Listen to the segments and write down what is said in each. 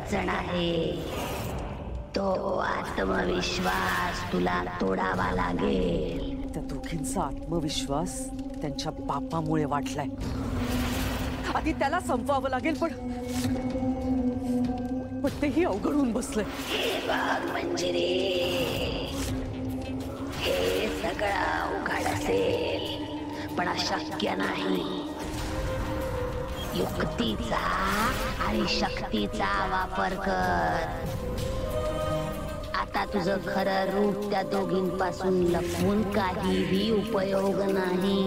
अडचण आहे. तो आत्मविश्वास तुला तोडावा लागेल. त्या दोघींचा आत्मविश्वास त्यांच्या बापामुळे वाटलाय. आधी त्याला संपवावं लागेल, पण तेही अवघड होऊन बसलंय. हे बघ मंजिरी, हे सगळं अवघड असेल पण अशक्य नाही. युक्तीचा आणि शक्तीचा वापर कर. आता तुझं खरं रूप त्या दोघींपासून लपवून काहीही उपयोग नाही.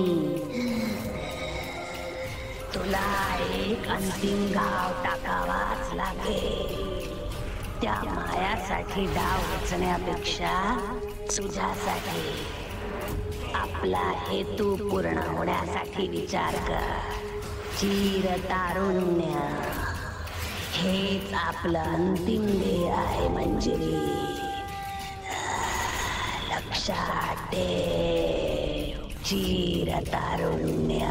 तुला एक अंतिम घाव टाकावाच लागेल. त्या मायासाठी डाव रचण्यापेक्षा तुझ्यासाठी, आपला हेतू पूर्ण होण्यासाठी विचार कर. चिरतारुण्य हेच आपलं अंतिम ध्येय आहे मंजिरी. लक्षात ठेव, चिरतारुण्य.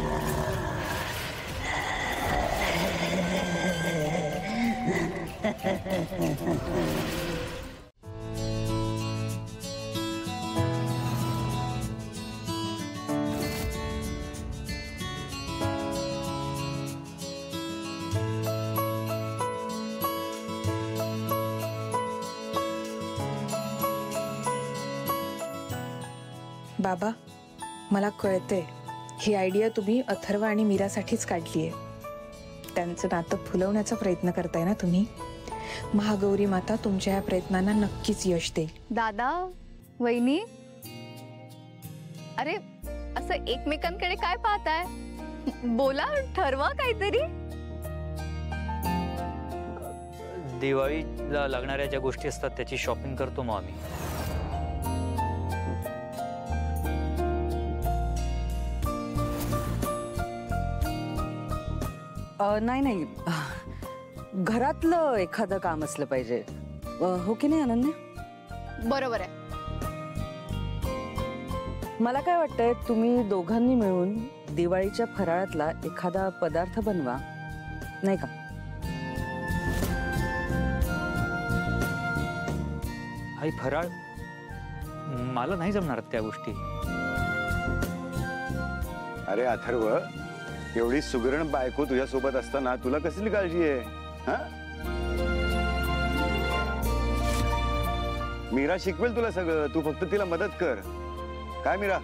बाबा, मला कळतंय ही आयडिया तुम्ही अथर्व आणि मीरासाठीच काढली आहे. त्यांचं नातं फुलवण्याचा प्रयत्न करताय ना तुम्ही. महागौरी माता तुमच्या या प्रयत्नांना नक्कीच यश देईल. दादा, वहिनी, अरे असं एकमेकांकडे काय पाहताय? बोला, ठरवा काहीतरी. दिवाळीला लागणाऱ्या ज्या गोष्टी असतात त्याची शॉपिंग करतो मग आम्ही. नाही नाही, घरातलं एखादं काम असलं पाहिजे, हो की नाही अनन्या? बरोबर आहे. मला काय वाटतंय, तुम्ही दोघांनी मिळून दिवाळीच्या फराळातला एखादा पदार्थ बनवा, नाही का? आई, फराळ मला नाही जमणार त्या गोष्टी. अरे अथर्व, एवढी सुगरण बायको तुझ्या सोबत असताना तुला कसली काळजी आहे? मीरा शिकवेल तुला सगळं, तू फक्त तिला मदत कर. काय मीरा?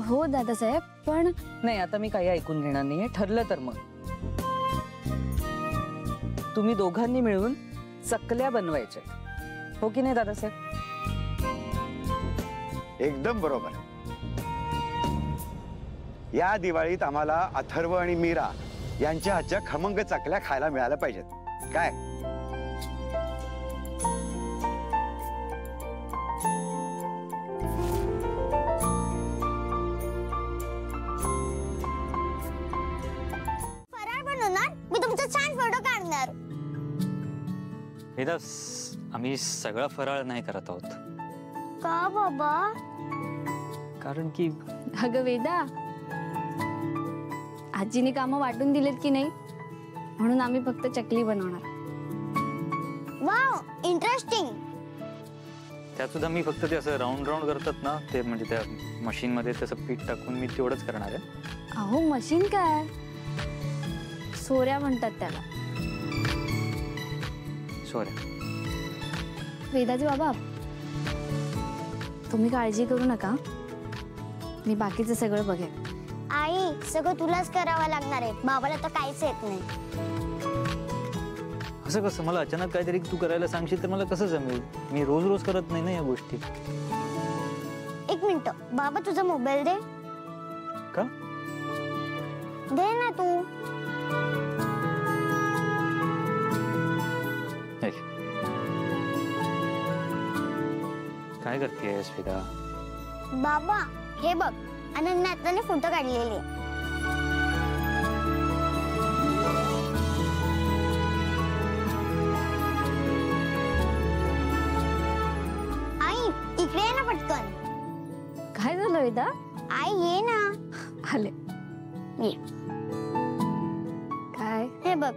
हो दादासाहेब, पण नाही, आता मी काही ऐकून घेणार नाहीये. ठरलं तर मग तुम्ही दोघांनी मिळून चकल्या बनवायच्या, हो की नाही दादासाहेब? एकदम बरोबर. या दिवाळीत आम्हाला अथर्व आणि मीरा यांच्या हातच्या खमंग चकल्या खायला मिळाल्या पाहिजेत. काय? फराळ बनवणार, मी तुमचा छान फोटो काढणार. वेदा, आम्ही सगळा फराळ नाही करत आहोत. का बाबा? कारण की अगं वेदा, आजीने कामं वाटून दिलेत की नाही, म्हणून आम्ही फक्त चकली बनवणार. Wow, interesting. त्यात सुद्धा मी फक्त ते असं राऊंड राऊंड करतात ना, ते म्हणजे त्या मशीन मध्ये तसं पीठ टाकून मी तेवढंच करणार आहे. अहो, मशीन काय, सोऱ्या म्हणतात त्याला. सोऱ्या? वेदाचे बाबा, तुम्ही काळजी करू नका, मी बाकीचं सगळं बघेन. आई, सगळं तुलाच करावं लागणार आहे, बाबाला तर काहीच येत नाही. असं कसं? मला अचानक काहीतरी तू करायला सांगशील तर मला कसं जमेल? मी रोज रोज करत नाही ना या गोष्टी. एक मिनिट, बाबा तुझा मोबाईल दे. का? दे ना तू. काय करतेस वेदा? बाबा, हे बघ, अनन्याने फोटो काढलेले. आई, इकडे ये ना पटकन. काय झालं वेदा? आई, ये ना. आले. ये. काय? हे बघ.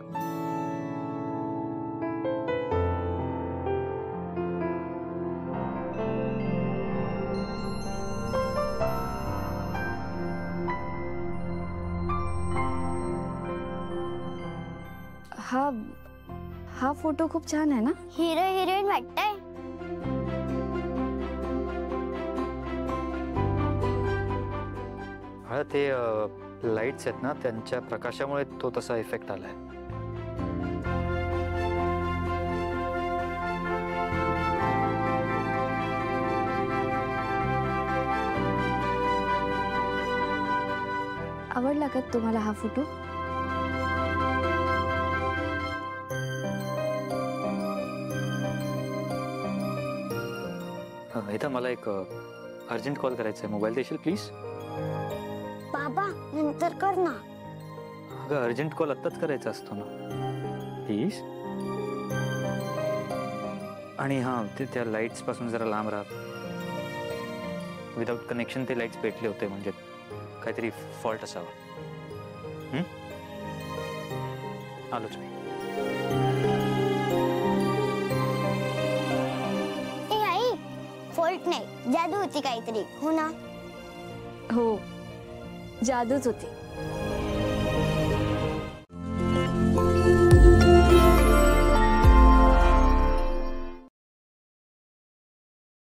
हा फोटो खूप छान आहे ना. हिरो हिरोईन वाटतंय. हा ते लाईट्स आहेत ना त्यांच्या प्रकाशामुळे तो तसा इफेक्ट आलाय. आवडला का तुम्हाला हा फोटो? इथं मला एक अर्जंट कॉल करायचा आहे. मोबाईल देशील प्लीज? बाबा नंतर कर ना. अगं अर्जंट कॉल आत्ताच करायचा असतो ना प्लीज. आणि हां ते त्या लाईट्स पासून जरा लांब राहा. विदाउट कनेक्शन ते लाईट्स पेटले होते म्हणजे काहीतरी फॉल्ट असावा. आलोच मी. ए आई फॉल्ट नाही जादू होती काहीतरी हो ना. हो जादूच होती.